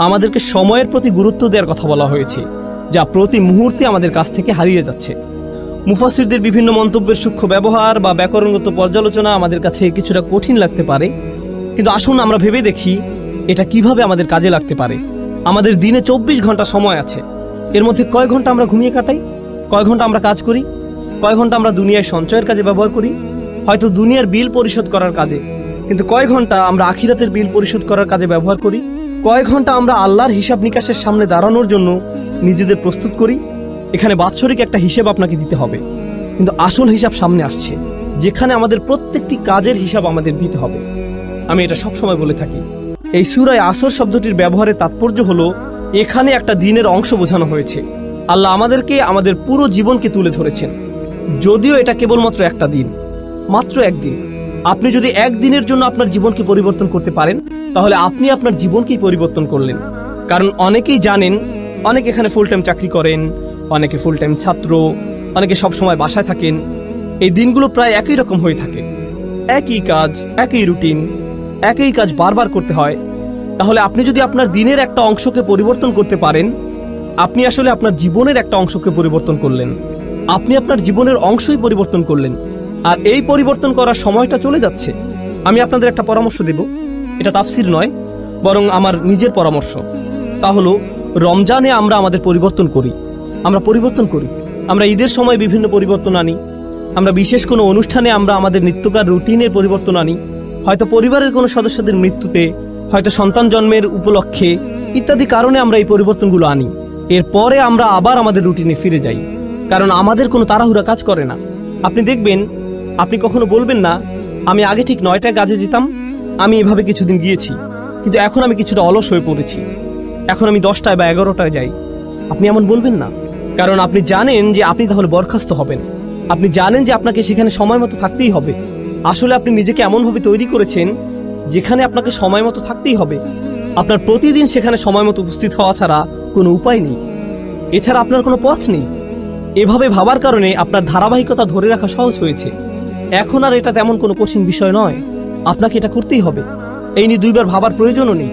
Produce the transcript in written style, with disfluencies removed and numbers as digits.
আমাদেরকে সময়ের প্রতি গুরুত্ব দেওয়ার কথা বলা হয়েছে, যা প্রতি মুহূর্তে আমাদের কাছ থেকে হারিয়ে যাচ্ছে। মুফাসসিরদের বিভিন্ন মন্তব্যের সূক্ষ্ম ব্যবহার বা ব্যাকরণগত পর্যালোচনা আমাদের কাছে কিছুটা কঠিন লাগতে পারে, কিন্তু আসুন আমরা ভেবে দেখি এটা কিভাবে আমাদের কাজে লাগতে পারে। আমাদের দিনে 24 ঘন্টা সময় আছে। এর মধ্যে কয় ঘন্টা আমরা ঘুমিয়ে কাটাই, কয় ঘন্টা আমরা কাজ করি, কয় ঘন্টা আমরা দুনিয়ায় সঞ্চয়ের কাজে ব্যবহার করি, হয়তো দুনিয়ার বিল পরিশোধ করার কাজে, কিন্তু কয় ঘন্টা আমরা আখিরাতের বিল পরিশোধ করার কাজে ব্যবহার করি, কয় ঘন্টা আমরা আল্লাহর হিসাব নিকাশের সামনে দাঁড়ানোর জন্য নিজেদের প্রস্তুত করি। এখানে বাৎসরিক একটা হিসেব আপনাকে দিতে হবে, কিন্তু আসল হিসাব সামনে আসছে, যেখানে আমাদের প্রত্যেকটি কাজের হিসাব আমাদের দিতে হবে। আমি এটা সবসময় বলে থাকি। এই সূরা আসর শব্দটির ব্যবহারের তাৎপর্য হলো এখানে একটা দিনের অংশ বোঝানো হয়েছে। আল্লাহ আমাদেরকে আমাদের পুরো জীবনকে তুলে ধরেছেন, যদিও এটা কেবলমাত্র একটা দিন, মাত্র একদিন। আপনি যদি একদিনের জন্য আপনার জীবনকে পরিবর্তন করতে পারেন, তাহলে আপনি আপনার জীবনকেই পরিবর্তন করলেন। কারণ অনেকেই জানেন, অনেকে এখানে ফুল টাইম চাকরি করেন, অনেকে ফুল টাইম ছাত্র, অনেকে সবসময় বাসায় থাকেন। এই দিনগুলো প্রায় একই রকম হয়ে থাকে, একই কাজ, একই রুটিন, একই কাজ বারবার করতে হয়। তাহলে আপনি যদি আপনার দিনের একটা অংশকে পরিবর্তন করতে পারেন, আপনি আসলে আপনার জীবনের একটা অংশকে পরিবর্তন করলেন। আপনি আপনার জীবনের অংশই পরিবর্তন করলেন, আর এই পরিবর্তন করার সময়টা চলে যাচ্ছে। আমি আপনাদের একটা পরামর্শ দেব, এটা তাফসির নয়, বরং আমার নিজের পরামর্শ। তা হলো, রমজানে আমরা আমাদের পরিবর্তন করি, আমরা ঈদের সময় বিভিন্ন পরিবর্তন আনি, আমরা বিশেষ কোনো অনুষ্ঠানে আমরা আমাদের নিত্যকার রুটিনের পরিবর্তন আনি, হয়তো পরিবারের কোনো সদস্যদের মৃত্যুতে, হয়তো সন্তান জন্মের উপলক্ষে, ইত্যাদি কারণে আমরা এই পরিবর্তনগুলো আনি। এরপরে আমরা আবার আমাদের রুটিনে ফিরে যাই, কারণ আমাদের কোনো তাড়াহুড়া কাজ করে না। আপনি দেখবেন, আপনি কখনো বলবেন না, আমি আগে ঠিক 9টায় কাজে যেতাম, আমি এভাবে কিছুদিন গিয়েছি, কিন্তু এখন আমি কিছুটা অলস হয়ে পড়েছি, এখন আমি 10টায় বা 11টায় যাই। আপনি এমন বলবেন না, কারণ আপনি জানেন যে আপনি তাহলে বরখাস্ত হবেন। আপনি জানেন যে আপনাকে সেখানে সময় মতো থাকতেই হবে। আসলে আপনি নিজেকে এমনভাবে তৈরি করেছেন যেখানে আপনাকে সময় মতো থাকতেই হবে। আপনার প্রতিদিন সেখানে সময় মতো উপস্থিত হওয়া ছাড়া কোনো উপায় নেই, এছাড়া আপনার কোনো পথ নেই। এভাবে ভাবার কারণে আপনার ধারাবাহিকতা ধরে রাখা সহজ হয়েছে। এখন আর এটা তেমন কোনো কঠিন বিষয় নয়, আপনাকে এটা করতেই হবে। এই নিয়ে দুইবার ভাবার প্রয়োজনও নেই।